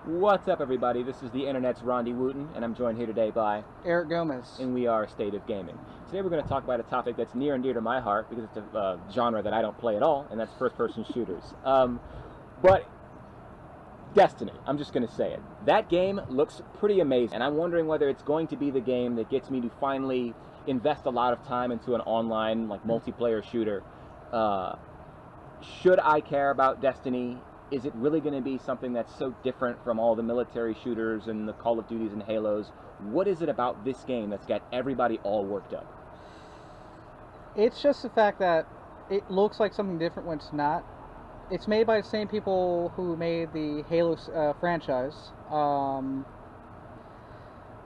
What's up, everybody? This is the Internet's Rondy Wooten, and I'm joined here today by Eric Gomez. And we are State of Gaming. Today we're going to talk about a topic that's near and dear to my heart because it's a genre that I don't play at all, and that's first-person shooters. But Destiny, I'm just going to say it. That game looks pretty amazing, and I'm wondering whether it's going to be the game that gets me to finally invest a lot of time into an online, like, multiplayer shooter. Should I care about Destiny? Is it really going to be something that's so different from all the military shooters and the Call of Duties and Halos? What is it about this game that's got everybody all worked up? It's just the fact that it looks like something different when it's not. It's made by the same people who made the Halo franchise.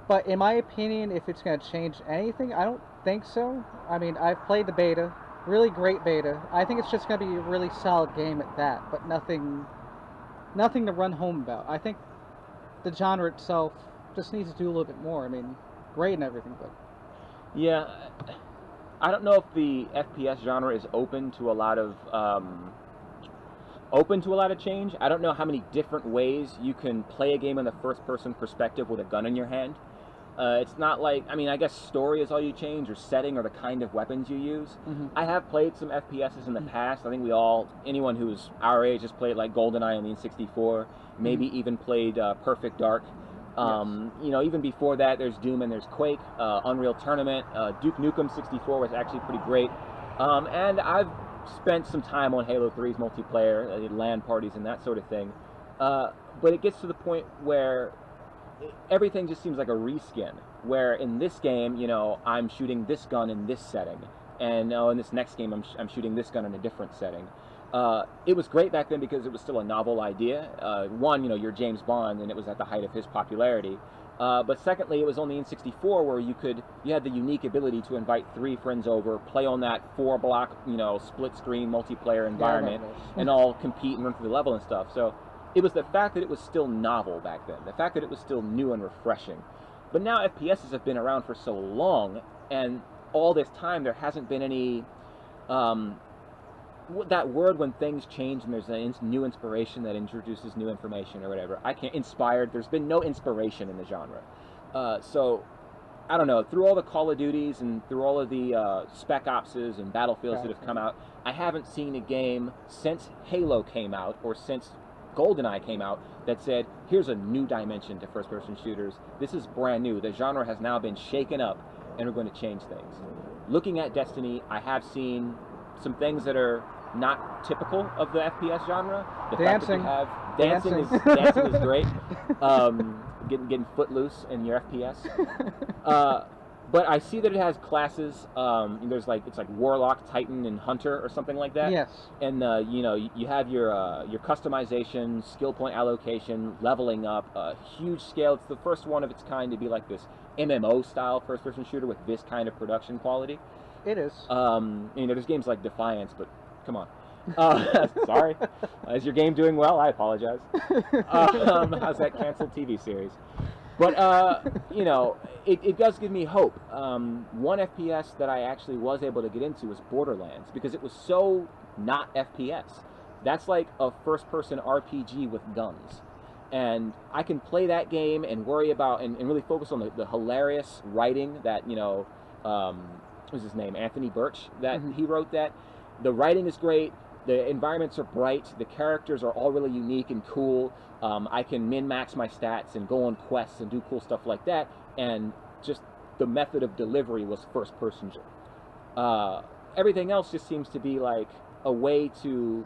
But in my opinion, if it's going to change anything, I don't think so. I mean, I've played the beta. Really great beta. I think it's just going to be a really solid game at that, but nothing to run home about. I think the genre itself just needs to do a little bit more. I mean, great and everything, but... Yeah, I don't know if the FPS genre is open to a lot of change. I don't know how many different ways you can play a game in the first-person perspective with a gun in your hand. It's not like, I mean, I guess story is all you change, or setting, or the kind of weapons you use. I have played some FPSs in the past. I think anyone who's our age has played like GoldenEye on the N64, maybe even played Perfect Dark. You know, even before that, there's Doom and there's Quake, Unreal Tournament, Duke Nukem 64 was actually pretty great. And I've spent some time on Halo 3's multiplayer, LAN parties and that sort of thing. But it gets to the point where everything just seems like a reskin, where in this game, you know, I'm shooting this gun in this setting, and in this next game I'm shooting this gun in a different setting. It was great back then because it was still a novel idea. One, you know, you're James Bond, and it was at the height of his popularity. But secondly, it was on the N64 where you had the unique ability to invite 3 friends over, play on that 4-block, you know, split-screen multiplayer environment, and all compete and run through the level and stuff. So it was the fact that it was still novel back then, the fact that it was still new and refreshing. But now FPSs have been around for so long, and all this time there hasn't been any, that word when things change and there's a new inspiration that introduces new information or whatever. There's been no inspiration in the genre. So, I don't know, through all the Call of Duties and through all of the Spec Opses and Battlefields that have come out, I haven't seen a game since Halo came out, or since GoldenEye came out, that said, here's a new dimension to first-person shooters. This is brand new. The genre has now been shaken up, and we're going to change things. Looking at Destiny, I have seen some things that are not typical of the FPS genre. The fact that you have dancing is great. Getting footloose in your FPS. But I see that it has classes. There's it's like Warlock, Titan, and Hunter, or something like that. Yes. And you know, you have your customization, skill point allocation, leveling up, huge scale. It's the first one of its kind to be like this MMO style first-person shooter with this kind of production quality. It is. You know, there's games like Defiance, but come on. Sorry. Is your game doing well? I apologize. How's that canceled TV series? But, you know, it does give me hope. One FPS that I actually was able to get into was Borderlands, because it was so not FPS. That's like a first-person RPG with guns. And I can play that game and worry about, and really focus on the hilarious writing that, you know, what was his name? Anthony Birch, that he wrote that. The writing is great. The environments are bright. The characters are all really unique and cool. I can min-max my stats and go on quests and do cool stuff like that. And just the method of delivery was first-person. Everything else just seems to be like a way to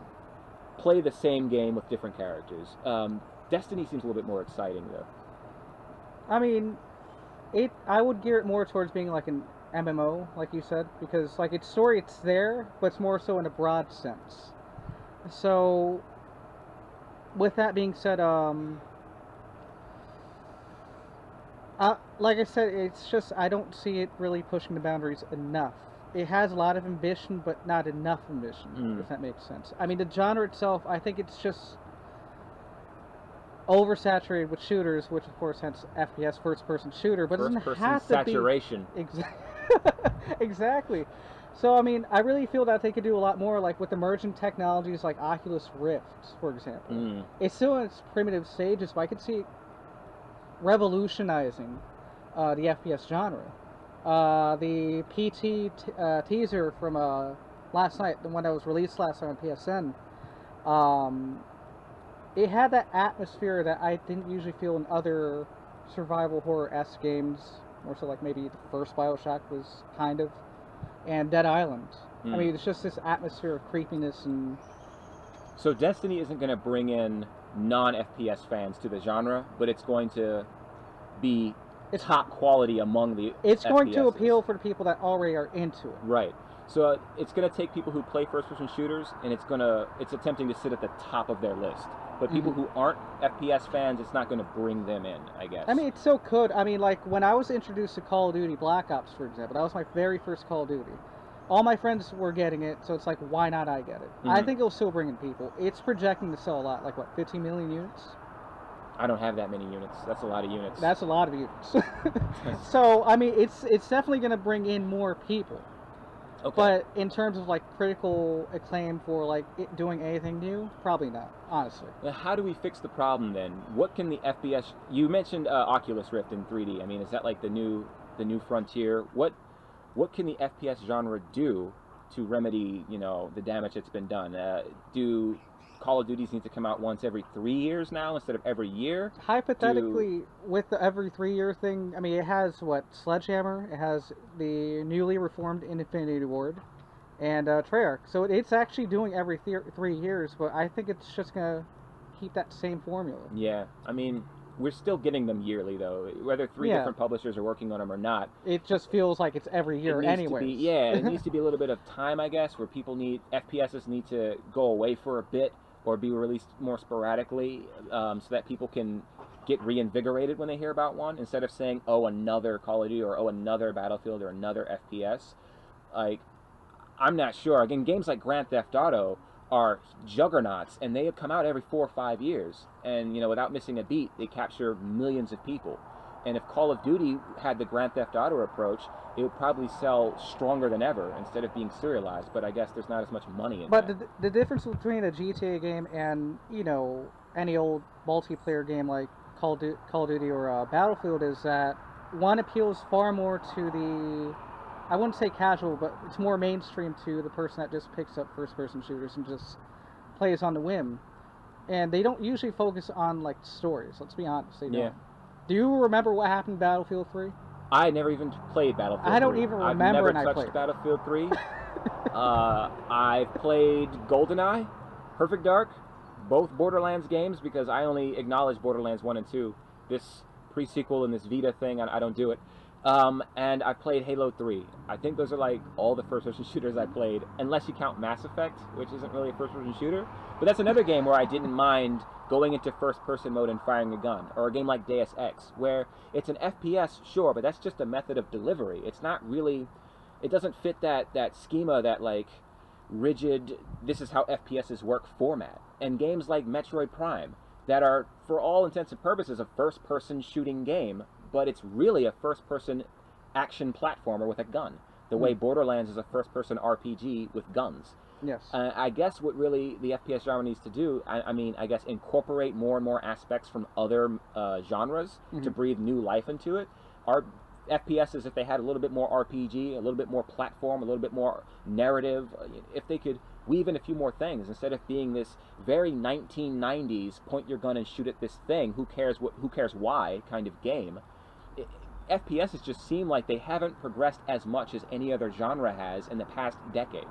play the same game with different characters. Destiny seems a little bit more exciting, though. I mean, I would gear it more towards being like an MMO, like you said, because like its story, it's there, but it's more so in a broad sense. So, with that being said, like I said, it's just I don't see it really pushing the boundaries enough. It has a lot of ambition, but not enough ambition, if that makes sense. I mean, the genre itself, I think it's just oversaturated with shooters, which of course hence FPS, first-person shooter, but it doesn't have to saturation. be... Exactly. So, I mean, I really feel that they could do a lot more, like with emerging technologies like Oculus Rift, for example. Mm. It's still in its primitive stages, but I could see it revolutionizing the FPS genre. The teaser from last night, the one that was released last night on PSN, um, it had that atmosphere that I didn't usually feel in other survival horror-esque games, more so like maybe the first Bioshock was kind of, and Dead Island. I Mm. mean, it's just this atmosphere of creepiness and... So Destiny isn't going to bring in non-FPS fans to the genre, but it's going to be top quality among the It's going to FPSs. appeal for the people that already are into it. Right. So it's going to take people who play first-person shooters, and it's attempting to sit at the top of their list. But people who aren't FPS fans, it's not going to bring them in, I guess. I mean, it still could. I mean, like, when I was introduced to Call of Duty Black Ops, for example, that was my very first Call of Duty. All my friends were getting it, so it's like, why not I get it? I think it'll still bring in people. It's projecting to sell a lot, like, what, 15 million units? I don't have that many units. That's a lot of units. That's a lot of units. So, I mean, it's definitely going to bring in more people. Okay. But in terms of, like, critical acclaim for, like, it doing anything new, probably not, honestly. Now, how do we fix the problem then? What can the FPS... You mentioned Oculus Rift in 3D. I mean, is that like the new frontier? What can the FPS genre do to remedy, you know, the damage that's been done? Do Call of Duties need to come out once every 3 years now instead of every year? Hypothetically, with the every 3 year thing, I mean, it has, what, Sledgehammer, it has the newly reformed Infinity Ward, and Treyarch. So it's actually doing every 3 years, but I think it's just going to keep that same formula. Yeah, I mean, we're still getting them yearly, though. Whether three different publishers are working on them or not. It just feels like it's every year anyway. Yeah, it needs to be a little bit of time, I guess, where FPSs need to go away for a bit or be released more sporadically so that people can get reinvigorated when they hear about one, instead of saying, oh, another Call of Duty, or oh, another Battlefield, or another FPS. Like, I'm not sure. Again, games like Grand Theft Auto are juggernauts, and they have come out every 4 or 5 years, and, you know, without missing a beat, they capture millions of people. And if Call of Duty had the Grand Theft Auto approach, it would probably sell stronger than ever instead of being serialized. But I guess there's not as much money in that. But the difference between a GTA game and, you know, any old multiplayer game like Call of Duty or Battlefield is that one appeals far more to the, I wouldn't say casual, but it's more mainstream to the person that just picks up first-person shooters and just plays on the whim. And they don't usually focus on, like, stories. Let's be honest, they don't. Yeah. Do you remember what happened in Battlefield 3? I never even played Battlefield 3. I don't even remember when I played. I've never touched Battlefield 3. I've played GoldenEye, Perfect Dark, both Borderlands games, because I only acknowledge Borderlands 1 and 2. This pre-sequel and this Vita thing, I don't do it. And I played Halo 3. I think those are like all the first-person shooters I played, unless you count Mass Effect, which isn't really a first-person shooter. But that's another game where I didn't mind going into first-person mode and firing a gun. Or a game like Deus Ex, where it's an FPS, sure, but that's just a method of delivery. It's not really... It doesn't fit that schema, that, like, rigid, this is how FPSs work format. And games like Metroid Prime, that are, for all intents and purposes, a first-person shooting game, but it's really a first-person action platformer with a gun. The way Borderlands is a first-person RPG with guns. Yes. I guess what really the FPS genre needs to do, I mean, I guess incorporate more and more aspects from other genres to breathe new life into it. Our FPSs, if they had a little bit more RPG, a little bit more platform, a little bit more narrative, if they could weave in a few more things, instead of being this very 1990s point your gun and shoot at this thing, who cares why kind of game. FPSs just seem like they haven't progressed as much as any other genre has in the past decade.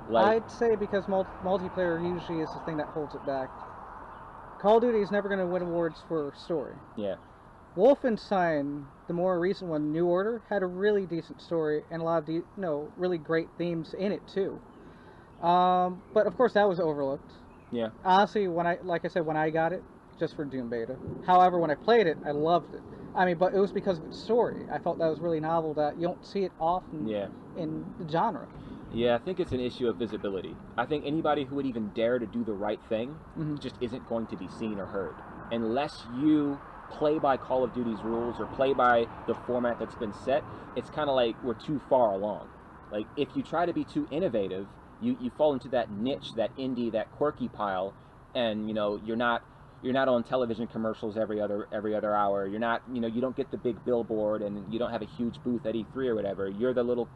Like, I'd say because multiplayer usually is the thing that holds it back. Call of Duty is never going to win awards for story. Yeah. Wolfenstein, the more recent one, New Order, had a really decent story and a lot of really great themes in it too. But of course that was overlooked. Yeah. Honestly, when I got it, just for Doom Beta. However, when I played it, I loved it. I mean, but it was because of its story. I felt that was really novel, that you don't see it often in the genre. Yeah, I think it's an issue of visibility. I think anybody who would even dare to do the right thing just isn't going to be seen or heard. Unless you play by Call of Duty's rules or play by the format that's been set, it's kind of like we're too far along. Like, if you try to be too innovative, you fall into that niche, that indie, that quirky pile, and, you know, you're not on television commercials every other hour. You're not, you know, you don't get the big billboard, and you don't have a huge booth at E3 or whatever. You're the little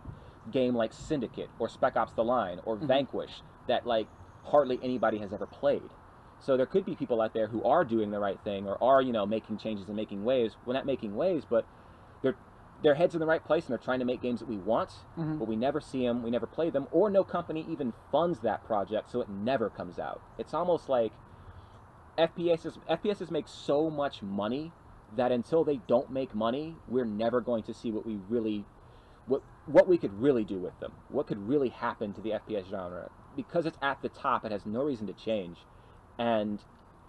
game like Syndicate or Spec Ops: The Line or Vanquish that, like, hardly anybody has ever played. So there could be people out there who are doing the right thing, or are, you know, making changes and making waves. Well, not making waves, but their head's in the right place, and they're trying to make games that we want, but we never see them, we never play them, or no company even funds that project, so it never comes out. It's almost like FPSs make so much money that until they don't make money, we're never going to see what we could really do with them, what could really happen to the FPS genre. Because it's at the top, it has no reason to change, and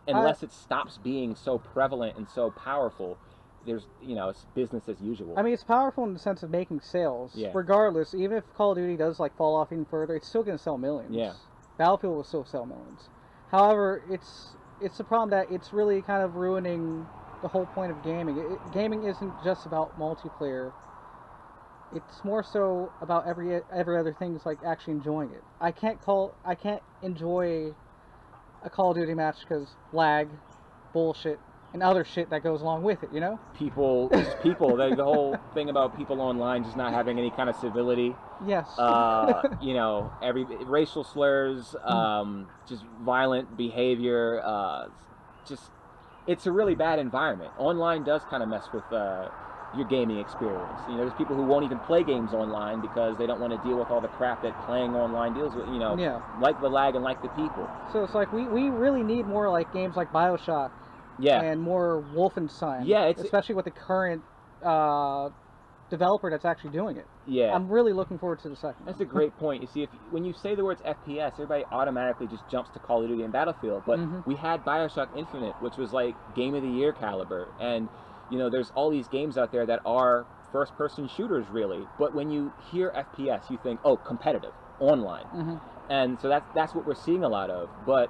unless it stops being so prevalent and so powerful, there's, you know, it's business as usual. I mean, it's powerful in the sense of making sales. Yeah. Regardless, even if Call of Duty does like fall off even further, it's still going to sell millions. Yeah. Battlefield will still sell millions. However, it's the problem that it's really kind of ruining the whole point of gaming. Gaming isn't just about multiplayer. It's more so about every other thing, is like actually enjoying it. I can't enjoy a Call of Duty match because lag, bullshit, and other shit that goes along with it, you know? People, the whole thing about people online just not having any kind of civility. Yes. You know, racial slurs, just violent behavior, it's a really bad environment. Online does kind of mess with your gaming experience. You know, there's people who won't even play games online because they don't want to deal with all the crap that playing online deals with, you know, like the lag and like the people. So it's like we really need more like games like BioShock. Yeah. And more Wolfenstein. Yeah, especially with the current developer that's actually doing it. Yeah. I'm really looking forward to the second. That's a great point. You see, when you say the words FPS, everybody automatically just jumps to Call of Duty and Battlefield. But we had BioShock Infinite, which was like Game of the Year caliber. And, you know, there's all these games out there that are first-person shooters, really. But when you hear FPS, you think, oh, competitive, online. And so that's what we're seeing a lot of. But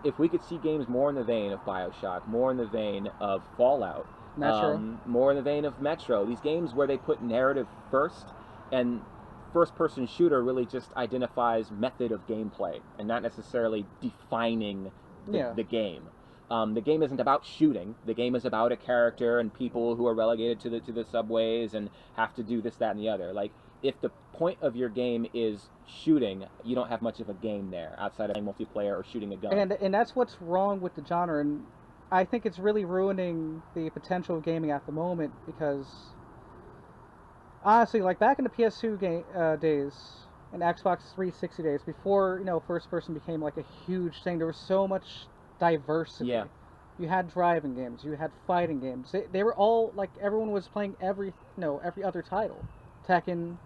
if we could see games more in the vein of BioShock, more in the vein of Fallout, more in the vein of Metro, these games where they put narrative first, and first-person shooter really just identifies method of gameplay and not necessarily defining the game. The game isn't about shooting. The game is about a character and people who are relegated to the subways and have to do this, that, and the other. Like, if the point of your game is shooting, you don't have much of a game there outside of multiplayer or shooting a gun. And that's what's wrong with the genre, and I think it's really ruining the potential of gaming at the moment, because honestly, like back in the PS2 days and Xbox 360 days, before, you know, first person became like a huge thing, there was so much diversity. Yeah. You had driving games, you had fighting games. They were all like, everyone was playing every other title. Tekken,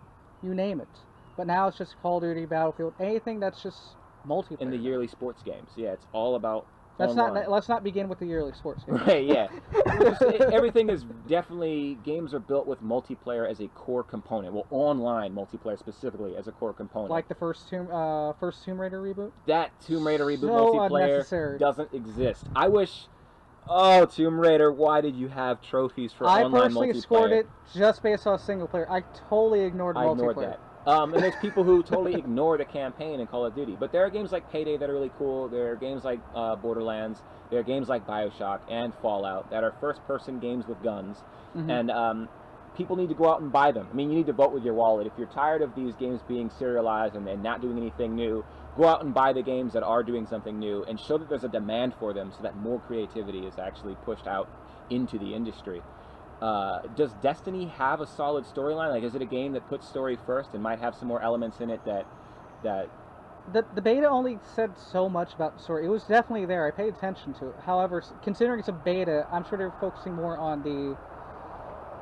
you name it. But now it's just Call of Duty, Battlefield, anything that's just multiplayer. And the yearly sports games, yeah, it's all about let's not begin with the yearly sports games. Right, yeah. Everything is definitely, games are built with multiplayer as a core component. Well, online multiplayer specifically as a core component. Like the first Tomb Raider reboot? That Tomb Raider reboot so multiplayer doesn't exist. I wish... Oh, Tomb Raider, why did you have trophies for online multiplayer? I personally scored it just based on single player. I totally ignored multiplayer. I ignored that. And there's people who totally ignore the campaign in Call of Duty. But there are games like Payday that are really cool. There are games like Borderlands. There are games like BioShock and Fallout that are first-person games with guns. And people need to go out and buy them. I mean, you need to vote with your wallet. If you're tired of these games being serialized and not doing anything new, go out and buy the games that are doing something new and show that there's a demand for them so that more creativity is actually pushed out into the industry. Does Destiny have a solid storyline? Like, is it a game that puts story first and might have some more elements in it that... The beta only said so much about the story. It was definitely there. I paid attention to it. However, considering it's a beta, I'm sure they're focusing more on the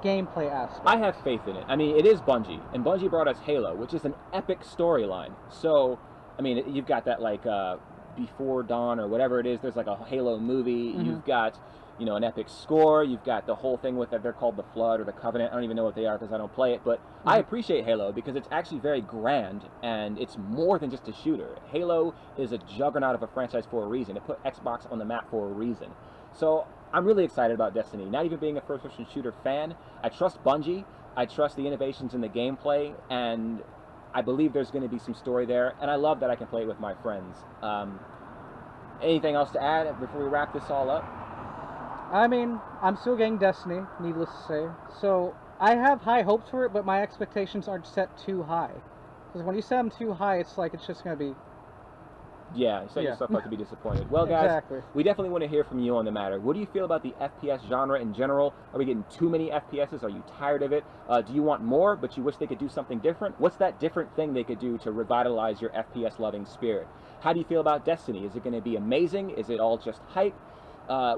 gameplay aspect. I have faith in it. I mean, it is Bungie, and Bungie brought us Halo, which is an epic storyline. So, I mean, you've got that, like, Before Dawn or whatever it is. There's, like, a Halo movie. You've got... you know, an epic score. You've got the whole thing with that. They're called the Flood or the Covenant. I don't even know what they are because I don't play it. But I appreciate Halo because it's actually very grand and it's more than just a shooter. Halo is a juggernaut of a franchise for a reason. It put Xbox on the map for a reason. So I'm really excited about Destiny. Not even being a first-person shooter fan, I trust Bungie. I trust the innovations in the gameplay, and I believe there's going to be some story there, and I love that I can play it with my friends. Anything else to add before we wrap this all up? I mean, I'm still getting Destiny, needless to say. So I have high hopes for it, but my expectations aren't set too high. Because when you set them too high, it's like it's just going to be... Yeah, you set yourself up to be disappointed. Well, guys, exactly. We definitely want to hear from you on the matter. What do you feel about the FPS genre in general? Are we getting too many FPSs? Are you tired of it? Do you want more, but you wish they could do something different? What's that different thing they could do to revitalize your FPS-loving spirit? How do you feel about Destiny? Is it going to be amazing? Is it all just hype?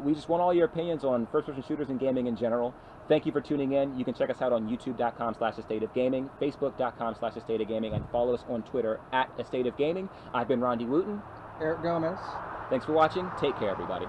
We just want all your opinions on first-person shooters and gaming in general. Thank you for tuning in. You can check us out on youtube.com/astateofgaming, facebook.com/astateofgaming, and follow us on Twitter @astateofgaming. I've been Rondy Wooten. Eric Gomez. Thanks for watching. Take care, everybody.